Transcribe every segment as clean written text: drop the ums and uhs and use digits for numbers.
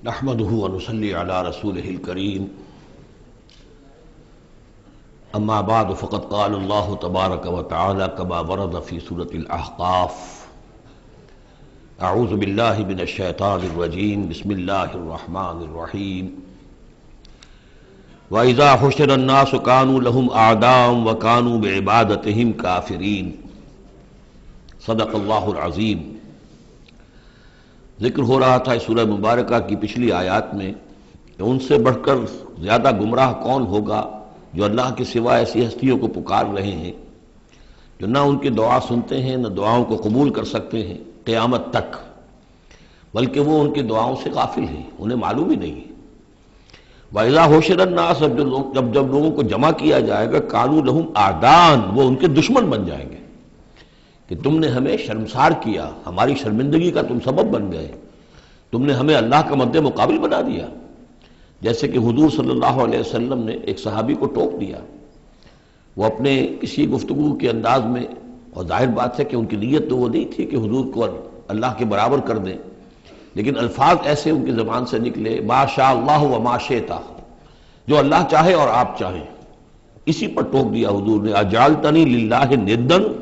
نحمده ونصلي على رسوله الكريم اما بعد فقد قال الله تبارك وتعالى كما ورد في سورة الأحقاف اعوذ بالله من الشيطان الرجيم بسم الله الرحمن الرحيم وإذا حشر الناس كانوا لهم أعداء وكانوا بعبادتهم كافرين صدق الله العظيم۔ ذکر ہو رہا تھا اس سورہ مبارکہ کی پچھلی آیات میں کہ ان سے بڑھ کر زیادہ گمراہ کون ہوگا جو اللہ کے سوا ایسی ہستیوں کو پکار رہے ہیں جو نہ ان کی دعا سنتے ہیں نہ دعاؤں کو قبول کر سکتے ہیں قیامت تک، بلکہ وہ ان کی دعاؤں سے غافل ہیں، انہیں معلوم ہی نہیں ہے۔ وَإِذَا حُشِرَ النَّاسُ جب لوگوں کو جمع کیا جائے گا كَانُوا لَهُمْ أَعْدَاءً وہ ان کے دشمن بن جائیں گے کہ تم نے ہمیں شرمسار کیا، ہماری شرمندگی کا تم سبب بن گئے، تم نے ہمیں اللہ کا مد مقابل بنا دیا۔ جیسے کہ حضور صلی اللہ علیہ وسلم نے ایک صحابی کو ٹوک دیا، وہ اپنے کسی گفتگو کے انداز میں، اور ظاہر بات ہے کہ ان کی نیت تو وہ نہیں تھی کہ حضور کو اللہ کے برابر کر دیں، لیکن الفاظ ایسے ان کی زبان سے نکلے ما شاء اللہ و ما شئت، جو اللہ چاہے اور آپ چاہیں، اسی پر ٹوک دیا حضور نے اجعلتنی للہ ندًا،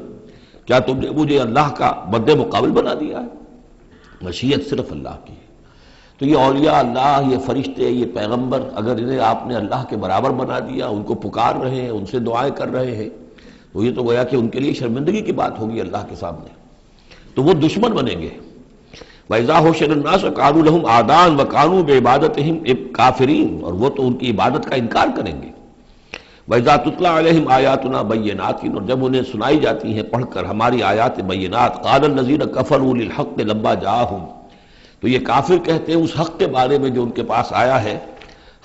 کیا تم نے مجھے اللہ کا مد مقابل بنا دیا ہے؟ مشیت صرف اللہ کی ہے۔ تو یہ اولیاء اللہ، یہ فرشتے، یہ پیغمبر، اگر انہیں آپ نے اللہ کے برابر بنا دیا، ان کو پکار رہے ہیں، ان سے دعائیں کر رہے ہیں، تو یہ تو گویا کہ ان کے لیے شرمندگی کی بات ہوگی اللہ کے سامنے، تو وہ دشمن بنیں گے۔ وَإِذَا حُشِرَ النَّاسُ كَانُوا لَهُمْ أَعْدَاءً وَكَانُوا بِعِبَادَتِهِمْ كَافِرِينَ اور وہ تو ان کی عبادت کا انکار کریں گے۔ وَإِذَا تُتْلَىٰ عَلَيْهِمْ آيَاتُنَا بَيِّنَاتٍ اور جب انہیں سنائی جاتی ہیں پڑھ کر ہماری آیات بینات، قَالَ الَّذِينَ كَفَرُوا لِلْحَقِّ لَمَّا جَاءَهُمْ تو یہ کافر کہتے ہیں اس حق کے بارے میں جو ان کے پاس آیا ہے،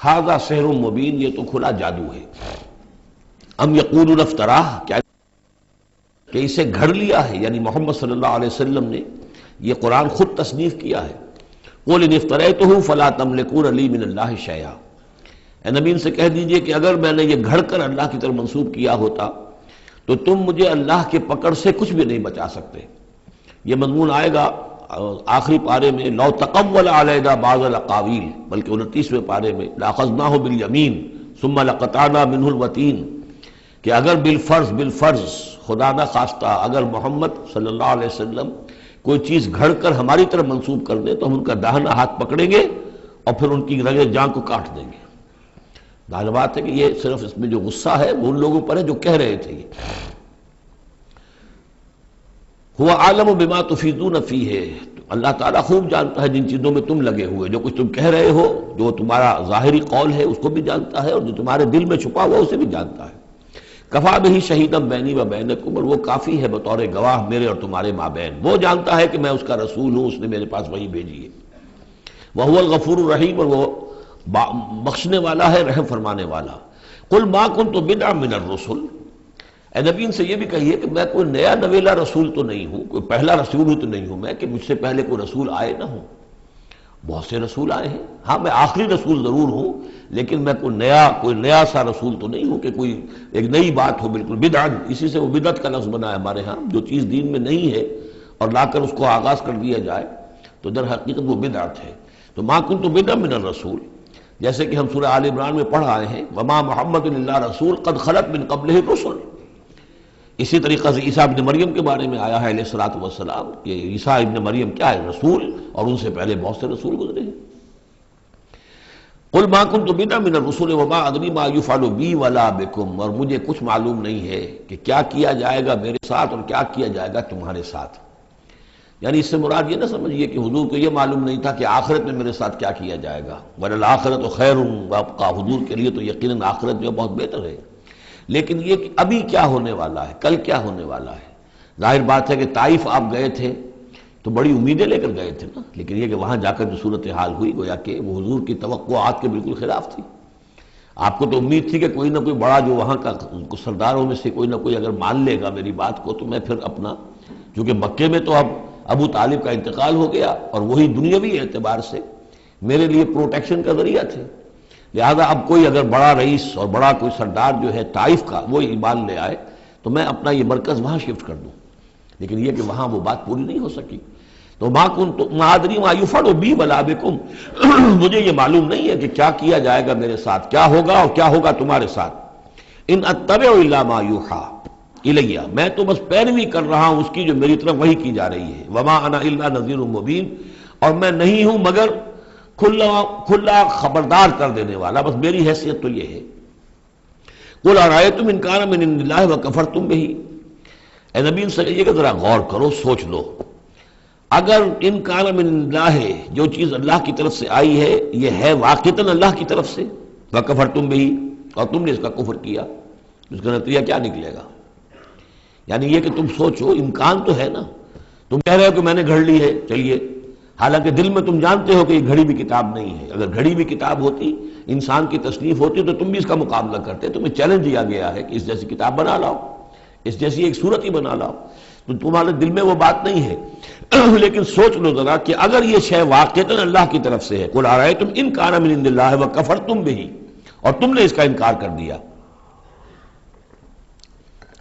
هَذَا سِحْرٌ مُبِينٌ یہ تو کھلا جادو ہے۔ ام یقولون افتراہ کیا کہ اسے گھڑ لیا ہے، یعنی محمد صلی اللہ علیہ وسلم نے یہ قرآن خود تصنیف کیا ہے۔ قُلْ إِنِ افْتَرَيْتُهُ فَلَا تَمْلِكُونَ لِي مِنَ اللَّهِ شَيْئًا اے نبی ان سے کہہ دیجئے کہ اگر میں نے یہ گھڑ کر اللہ کی طرف منسوب کیا ہوتا تو تم مجھے اللہ کے پکڑ سے کچھ بھی نہیں بچا سکتے۔ یہ مضمون آئے گا آخری پارے میں، لو تقول علینا بعض الاقاویل، بلکہ 29ویں پارے میں لاخذناہ بالیمین ثم لقطعنا منہ الوتین، کہ اگر بالفرض خدا نہ خواستہ اگر محمد صلی اللہ علیہ وسلم کوئی چیز گھڑ کر ہماری طرف منسوب کر دیں تو ہم ان کا داہنا ہاتھ پکڑیں گے اور پھر ان کی رگے جان کو کاٹ دیں گے۔ ظاہر بات ہے کہ یہ صرف اس میں جو غصہ ہے وہ ان لوگوں پر ہے جو کہہ رہے تھے۔ هو عالم بما تفیضون فیہ اللہ تعالیٰ خوب جانتا ہے جن چیزوں میں تم لگے ہوئے، جو کچھ تم کہہ رہے ہو، جو تمہارا ظاہری قول ہے اس کو بھی جانتا ہے، اور جو تمہارے دل میں چھپا ہوا اسے بھی جانتا ہے۔ کفا بہ شہیدا بینی و بینکم اور وہ کافی ہے بطور گواہ میرے اور تمہارے مابین، وہ جانتا ہے کہ میں اس کا رسول ہوں، اس نے میرے پاس وحی بھیجی ہے۔ وہو الغفور الرحیم اور وہ بخشنے والا ہے، رحم فرمانے والا۔ قل ما کنت بدعا من الرسل اے نبی ان سے یہ بھی کہیے کہ میں کوئی نیا نویلا رسول تو نہیں ہوں، کوئی پہلا رسول ہی تو نہیں ہوں میں کہ مجھ سے پہلے کوئی رسول آئے نہ ہوں۔ بہت سے رسول آئے ہیں، ہاں میں آخری رسول ضرور ہوں، لیکن میں کوئی نیا سا رسول تو نہیں ہوں کہ کوئی ایک نئی بات ہو بالکل۔ بدعا اسی سے وہ بدعت کا لفظ بنا ہے ہمارے ہاں، جو چیز دین میں نہیں ہے اور لا کر اس کو آغاز کر دیا جائے تو در حقیقت وہ بدعت ہے۔ تو ما کنت بدعا من الرسول، جیسے کہ ہم سورہ آل عمران میں پڑھ آئے ہیں وما محمد الا رسول قد خلت من قبلہ الرسل۔ اسی طریقہ سے عیسیٰ ابن مریم کے بارے میں آیا ہے علیہ الصلوۃ والسلام کہ عیسیٰ ابن مریم کیا ہے؟ رسول، اور ان سے پہلے بہت سے رسول گزرے ہیں۔ قل ما کنت بدعا من الرسل وما ادری ما یفعل بی ولا بکم اور مجھے کچھ معلوم نہیں ہے کہ کیا کیا جائے گا میرے ساتھ اور کیا کیا جائے گا تمہارے ساتھ۔ یعنی اس سے مراد یہ نہ سمجھیے کہ حضور کو یہ معلوم نہیں تھا کہ آخرت میں میرے ساتھ کیا کیا جائے گا، وَلَلْآخِرَةُ خَيْرٌ وَأَبْقَىٰ حضور کے لیے تو یقیناً آخرت جو بہت بہتر ہے، لیکن یہ کہ ابھی کیا ہونے والا ہے، کل کیا ہونے والا ہے۔ ظاہر بات ہے کہ طائف آپ گئے تھے تو بڑی امیدیں لے کر گئے تھے نا، لیکن یہ کہ وہاں جا کر جو صورتحال ہوئی گویا کہ وہ حضور کی توقعات کے بالکل خلاف تھی۔ آپ کو تو امید تھی کہ کوئی نہ کوئی بڑا جو وہاں کا سرداروں میں سے کوئی نہ کوئی اگر مان لے گا میری بات کو تو میں پھر اپنا، کیونکہ مکے میں تو اب ابو طالب کا انتقال ہو گیا اور وہی دنیاوی اعتبار سے میرے لیے پروٹیکشن کا ذریعہ تھے، لہذا اب کوئی اگر بڑا رئیس اور بڑا کوئی سردار جو ہے طائف کا وہ ایمان لے آئے تو میں اپنا یہ مرکز وہاں شفٹ کر دوں، لیکن یہ کہ وہاں وہ بات پوری نہیں ہو سکی۔ تو مادری ما یفعل بی ولا بکم، مجھے یہ معلوم نہیں ہے کہ کیا کیا جائے گا میرے ساتھ، کیا ہوگا اور کیا ہوگا تمہارے ساتھ. ان اتبع الا ما یوحی الیہ، میں تو بس پیروی کر رہا ہوں اس کی جو میری طرف وحی کی جا رہی ہے. وما انا الا نذیر مبین، اور میں نہیں ہوں مگر کھلا خبردار کر دینے والا، بس میری حیثیت تو یہ ہے. قل ارأیتم ان کان من عند اللہ وکفرتم بہ، اے نبی ان سے کہیے کہ ذرا غور کرو، سوچ لو، اگر ان کان من عند اللہ، جو چیز اللہ کی طرف سے آئی ہے یہ ہے واقعتاً اللہ کی طرف سے، وکفرتم بہ، اور تم نے اس کا کفر کیا، اس کا نتیجہ کیا نکلے گا؟ یعنی یہ کہ تم سوچو، امکان تو ہے نا. تم کہہ رہے ہو کہ میں نے گھڑ لی ہے، چلیے، حالانکہ دل میں تم جانتے ہو کہ یہ گھڑی بھی کتاب نہیں ہے. اگر گھڑی بھی کتاب ہوتی، انسان کی تصنیف ہوتی، تو تم بھی اس کا مقابلہ کرتے. تمہیں چیلنج دیا گیا ہے کہ اس جیسی کتاب بنا لاؤ، اس جیسی ایک صورت ہی بنا لاؤ، تو تمہارے دل میں وہ بات نہیں ہے. لیکن سوچ لو ذرا کہ اگر یہ شے واقعتاً اللہ کی طرف سے ہے، قل ارأیتم ان کان من عند اللہ وکفرتم بہ، اور تم نے اس کا انکار کر دیا.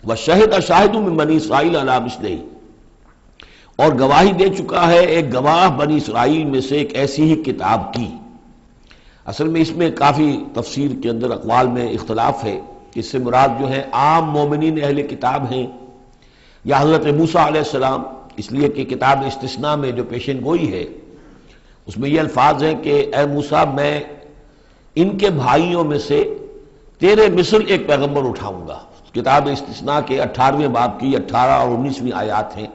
وشہد شاہد من بنی اسرائیل علی مثلہ، اور گواہی دے چکا ہے ایک گواہ بنی اسرائیل میں سے ایک ایسی ہی کتاب کی. اصل میں اس میں کافی تفسیر کے اندر اقوال میں اختلاف ہے، اس سے مراد جو ہے عام مومنین اہل کتاب ہیں یا حضرت موسیٰ علیہ السلام، اس لیے کہ کتاب استثناء میں جو پیشن گوئی ہے اس میں یہ الفاظ ہیں کہ اے موسیٰ، میں ان کے بھائیوں میں سے تیرے مثل ایک پیغمبر اٹھاؤں گا. کتاب استثناء کے 18ویں باب کی 18 اور 19ویں آیات ہیں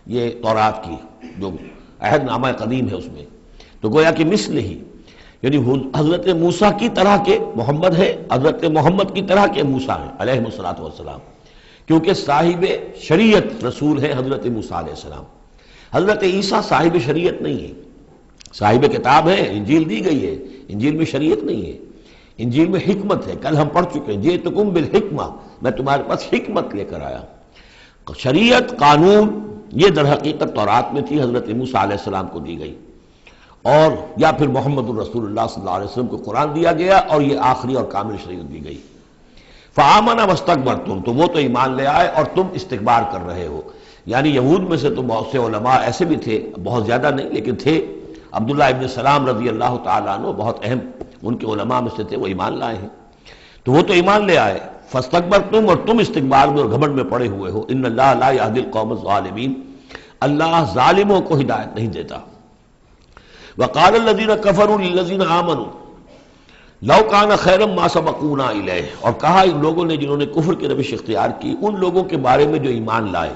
یہ تورات کی، جو عہد نامہ قدیم ہے اس میں. تو گویا کہ مثل ہی، یعنی حضرت موسیٰ کی طرح کے محمد ہے، حضرت محمد کی طرح کے موسیٰ ہیں علیہ الصلوۃ والسلام، کیونکہ صاحب شریعت رسول ہے حضرت موسیٰ علیہ السلام. حضرت عیسیٰ صاحب شریعت نہیں ہے، صاحب کتاب ہے، انجیل دی گئی ہے، انجیل میں شریعت نہیں ہے، انجیل میں حکمت ہے. کل ہم پڑھ چکے ہیں جئتکم بالحکمہ، میں تمہارے پاس حکمت لے کر آیا. شریعت، قانون، یہ در حقیقت تورات میں تھی، حضرت موسیٰ علیہ السلام کو دی گئی، اور یا پھر محمد الرسول اللہ صلی اللہ علیہ وسلم کو قرآن دیا گیا، اور یہ آخری اور کامل شریعت دی گئی. فآمنوا واستکبرتم، تو وہ تو ایمان لے آئے اور تم استکبار کر رہے ہو. یعنی یہود میں سے تو بہت سے علماء ایسے بھی تھے، بہت زیادہ نہیں لیکن تھے. عبداللہ ابن سلام رضی اللہ تعالیٰ عنہ بہت اہم ان کے علماء میں سے تھے، وہ ایمان لائے ہیں. تو وہ تو ایمان لے آئے، فاستکبرتم، اور تم استکبار میں اور گھمنڈ میں پڑے ہوئے ہو. ان اللہ لا یہدی القوم الظالمین، اللہ ظالموں کو ہدایت نہیں دیتا. وقال الذین کفروا للذین آمنوا لو کان خیرا ما سبقونا الیہ، اور کہا ان لوگوں نے جنہوں نے کفر کی روش اختیار کی ان لوگوں کے بارے میں جو ایمان لائے،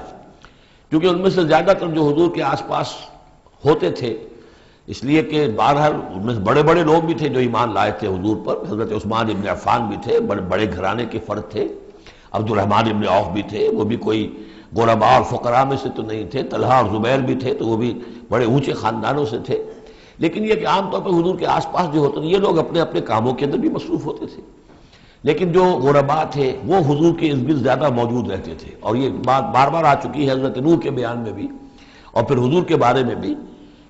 کیونکہ ان میں سے زیادہ تر جو حضور کے آس پاس ہوتے تھے، اس لیے کہ بہرحال ان میں بڑے بڑے لوگ بھی تھے جو ایمان لائے تھے حضور پر. حضرت عثمان ابن عفان بھی تھے، بڑے بڑے گھرانے کے فرد تھے. عبد الرحمن ابن عوف بھی تھے، وہ بھی کوئی غرباء اور فقراء میں سے تو نہیں تھے. طلحہ اور زبیر بھی تھے، تو وہ بھی بڑے اونچے خاندانوں سے تھے. لیکن یہ کہ عام طور پر حضور کے آس پاس جو ہوتے تھے یہ لوگ اپنے اپنے کاموں کے اندر بھی مصروف ہوتے تھے، لیکن جو غرباء تھے وہ حضور کے ارد گرد زیادہ موجود رہتے تھے. اور یہ بات بار بار آ چکی ہے حضرت نوح کے بیان میں بھی اور پھر حضور کے بارے میں بھی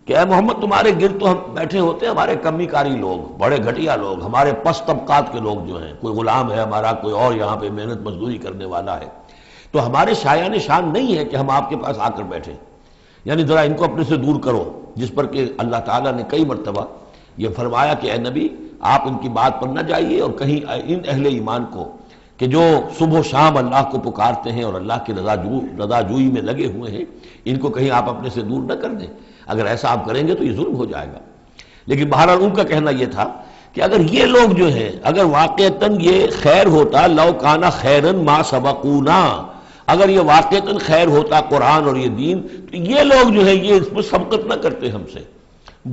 کہ اے محمد تمہارے گرد تو ہم بیٹھے ہوتے ہیں ہمارے کمی کاری لوگ، بڑے گھٹیا لوگ، ہمارے پست طبقات کے لوگ جو ہیں، کوئی غلام ہے ہمارا، کوئی اور یہاں پہ محنت مزدوری کرنے والا ہے، تو ہمارے شایان شان نہیں ہے کہ ہم آپ کے پاس آ کر بیٹھیں. یعنی ذرا ان کو اپنے سے دور کرو. جس پر کہ اللہ تعالیٰ نے کئی مرتبہ یہ فرمایا کہ اے نبی آپ ان کی بات پر نہ جائیے، اور کہیں ان اہل ایمان کو کہ جو صبح و شام اللہ کو پکارتے ہیں اور اللہ کی رضا جوئی میں لگے ہوئے ہیں، ان کو کہیں آپ اپنے سے دور نہ کر دیں. اگر ایسا آپ کریں گے تو یہ ظلم ہو جائے گا. لیکن بہرحال ان کا کہنا یہ تھا کہ اگر یہ لوگ جو ہیں، اگر واقعتاً یہ خیر ہوتا، لو کانا خیرن ما سبقونا، اگر یہ واقعتاً خیر ہوتا قرآن اور یہ دین، تو یہ لوگ جو ہیں یہ اس پر سبقت نہ کرتے ہم سے.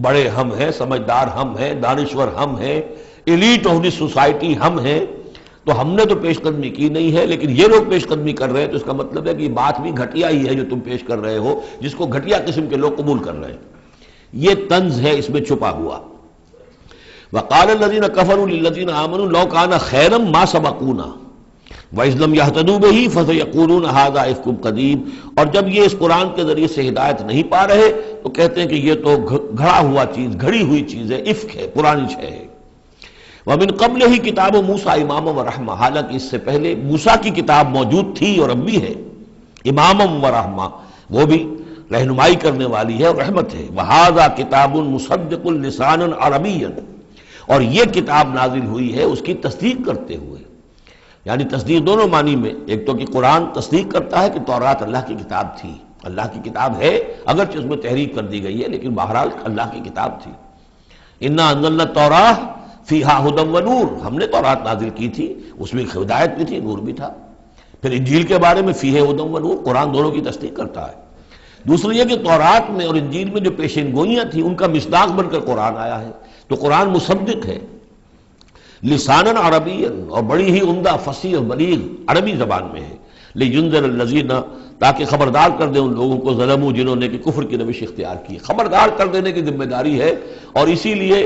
بڑے ہم ہیں، سمجھدار ہم ہیں، دانشور ہم ہیں، ایلیٹ آف دی سوسائٹی ہم ہیں، تو ہم نے تو پیش قدمی کی نہیں ہے، لیکن یہ لوگ پیش قدمی کر رہے ہیں، تو اس کا مطلب ہے کہ یہ بات بھی گھٹیا ہی ہے جو تم پیش کر رہے ہو، جس کو گھٹیا قسم کے لوگ قبول کر رہے ہیں. یہ طنز ہے اس میں چھپا ہوا. وقال الذین کفروا للذین آمنوا لو کان خیرا ما سبقونا وَإِذْ لَمْ يَهْتَدُوا بِهِ فَسَيَقُولُونَ هَذَا إِفْكٌ قَدِيمٌ، اور جب یہ اس قرآن کے ذریعے سے ہدایت نہیں پا رہے تو کہتے ہیں کہ یہ تو گھڑا ہوا چیز، گھڑی ہوئی چیز ہے، افک ہے، پرانی شے ہے. وَمِن قَبْلِهِ كِتَابُ مُوسَىٰ إِمَامًا وَرَحْمَةً، حالانکہ اس سے پہلے موسیٰ کی کتاب موجود تھی اور اب بھی ہے، امامًا ورحمہ، وہ بھی رہنمائی کرنے والی ہے اور رحمت ہے۔ وَهَذَا كِتَابٌ مُصَدِّقٌ لِسَانًا عَرَبِيًّا، اور یہ کتاب نازل ہوئی ہے اس کی تصدیق کرتے ہوئے، یعنی تصدیق دونوں معنی میں، ایک تو کہ قرآن تصدیق کرتا ہے کہ تورات اللہ کی کتاب تھی، اللہ کی کتاب ہے، اگرچہ اس میں تحریف کر دی گئی ہے لیکن بہرحال اللہ کی کتاب تھی۔ اِنَّا أَنزَلْنَا التَّوْرَاةَ فِيهَا هُدًى وَنُورٌ، ہم نے تورات نازل کی تھی، اس میں ہدایت بھی تھی، نور بھی تھا۔ پھر انجیل کے بارے میں فیہ ہدی ونور، قرآن دونوں کی تصدیق کرتا ہے۔ دوسری یہ کہ تورات میں اور انجیل میں جو پیشین گوئیاں تھیں ان کا مصداق بن کر قرآن آیا ہے، تو قرآن مصدق ہے لسانًا عربیًا، اور بڑی ہی عمدہ فصیح اور بلیغ عربی زبان میں ہے، لِيُنذِرَ الَّذِينَ، تاکہ خبردار کر دے ان لوگوں کو ظلموا جنہوں نے کہ کفر کی روش اختیار کی، خبردار کر دینے کی ذمہ داری ہے، اور اسی لیے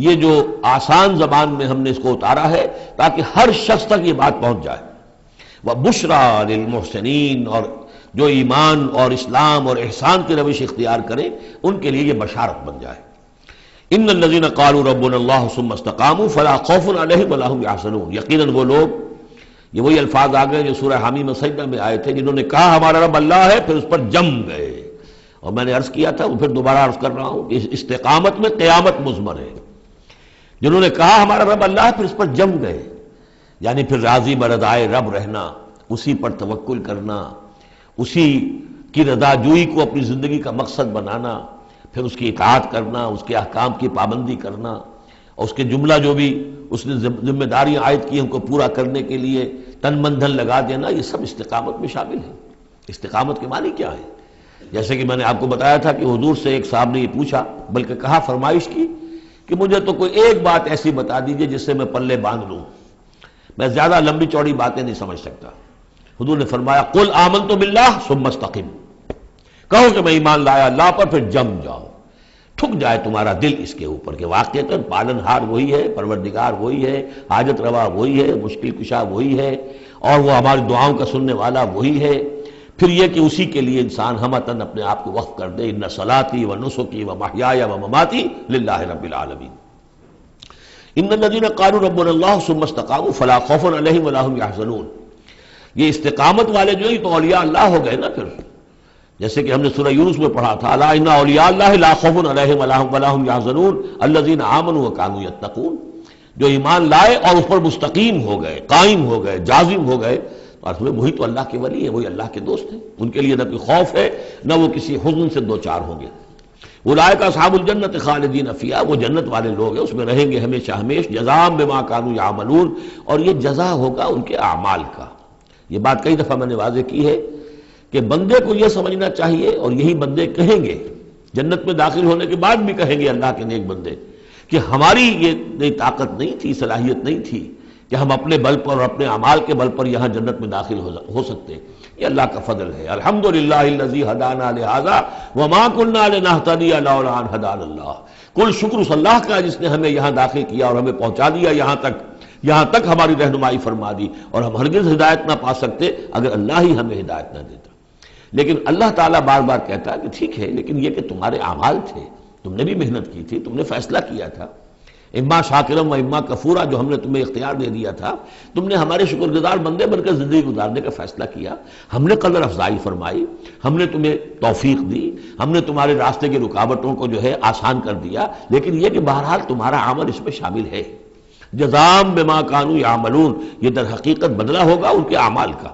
یہ جو آسان زبان میں ہم نے اس کو اتارا ہے تاکہ ہر شخص تک یہ بات پہنچ جائے۔ وَبُشْرَىٰ لِلْمُحْسِنِينَ، اور جو ایمان اور اسلام اور احسان کی روش اختیار کریں ان کے لیے یہ بشارت بن جائے۔ ان الذین قالوا ربنا اللہ ثم استقاموا فلا خوف علیہم ولا هم یحزنون، یقیناً وہ لوگ، یہ وہی الفاظ آ گئے جو سورہ حامیم سجدہ میں آئے تھے، جنہوں نے کہا ہمارا رب اللہ ہے پھر اس پر جم گئے۔ اور میں نے عرض کیا تھا، وہ پھر دوبارہ عرض کر رہا ہوں کہ استقامت میں قیامت مضمر ہے۔ جنہوں نے کہا ہمارا رب اللہ ہے پھر اس پر جم گئے، یعنی پھر راضی برضائے رب رہنا، اسی پر توکل کرنا، اسی کی رضا جوئی کو اپنی زندگی کا مقصد بنانا، پھر اس کی اطاعت کرنا، اس کے احکام کی پابندی کرنا، اور اس کے جملہ جو بھی اس نے ذمہ داریاں عائد کی ان کو پورا کرنے کے لیے تن من دھن لگا دینا، یہ سب استقامت میں شامل ہے۔ استقامت کے معنی کیا ہے؟ جیسے کہ میں نے آپ کو بتایا تھا کہ حضور سے ایک صاحب نے یہ پوچھا، بلکہ کہا، فرمائش کی کہ مجھے تو کوئی ایک بات ایسی بتا دیجئے جس سے میں پلے باندھ لوں، میں زیادہ لمبی چوڑی باتیں نہیں سمجھ سکتا۔ حضور نے فرمایا، قل آمنت باللہ ثم استقم، کہو کہ میں ایمان لایا اللہ پر پھر جم جاؤ، ٹھک جائے تمہارا دل اس کے اوپر کہ واقعتاً پالن ہار وہی ہے، پروردگار وہی ہے، حاجت روا وہی ہے، مشکل کشا وہی ہے، اور وہ ہماری دعاؤں کا سننے والا وہی ہے۔ پھر یہ کہ اسی کے لیے انسان ہمتاً اپنے آپ کو وقف کر دے، ان صلاتی و نسکی و محیایا و مماتی للہ رب العالمین۔ ان الذین قالوا ربنا اللہ ثم استقاموا فلا خوف علیہم ولا هم یحزنون، یہ استقامت والے جو ہیں تو اولیاء اللہ ہو گئے نا۔ پھر جیسے کہ ہم نے سورہ یونس میں پڑھا تھا، الا ان اولیاء اللہ لا خوف علیہم ولا هم یحزنون الذین آمنوا وکانوا یتقون، جو ایمان لائے اور اس پر مستقیم ہو گئے، قائم ہو گئے، جازم ہو گئے، اور وہی تو اللہ کے ولی ہیں، وہی اللہ کے دوست ہیں، ان کے لیے نہ کوئی خوف ہے نہ وہ کسی حزن سے دوچار ہوں گے۔ اولئک اصحاب الجنت خالدین فیہا، وہ جنت والے لوگ ہیں، اس میں رہیں گے ہمیشہ ہمیش، جزاء بما کانوا یعملون، اور یہ جزا ہوگا ان کے اعمال کا۔ یہ بات کئی دفعہ میں نے واضح کی ہے کہ بندے کو یہ سمجھنا چاہیے، اور یہی بندے کہیں گے جنت میں داخل ہونے کے بعد بھی کہیں گے اللہ کے نیک بندے، کہ ہماری یہ طاقت نہیں تھی، صلاحیت نہیں تھی کہ ہم اپنے بل پر اور اپنے اعمال کے بل پر یہاں جنت میں داخل ہو سکتے۔ یہ اللہ کا فضل ہے۔ الحمدللہ الذی ہدانا لہذا وما کنا لنہتدی لولا ان ہدانا اللہ، کل شکر اس اللہ کا جس نے ہمیں یہاں داخل کیا اور ہمیں پہنچا دیا یہاں تک ہماری رہنمائی فرما دی، اور ہم ہرگز ہدایت نہ پا سکتے اگر اللہ ہی ہمیں ہدایت نہ دیتا۔ لیکن اللہ تعالیٰ بار بار کہتا ہے کہ ٹھیک ہے، لیکن یہ کہ تمہارے اعمال تھے، تم نے بھی محنت کی تھی، تم نے فیصلہ کیا تھا، اما شاکرم و اما کفورا، جو ہم نے تمہیں اختیار دے دیا تھا، تم نے ہمارے شکر گزار بندے بن کر زندگی گزارنے کا فیصلہ کیا، ہم نے قدر افزائی فرمائی، ہم نے تمہیں توفیق دی، ہم نے تمہارے راستے کی رکاوٹوں کو جو ہے آسان کر دیا، لیکن یہ کہ بہرحال تمہارا عمل اس میں شامل ہے۔ جزام بما کانوا یعملون، یہ در حقیقت بدلہ ہوگا ان کے اعمال کا۔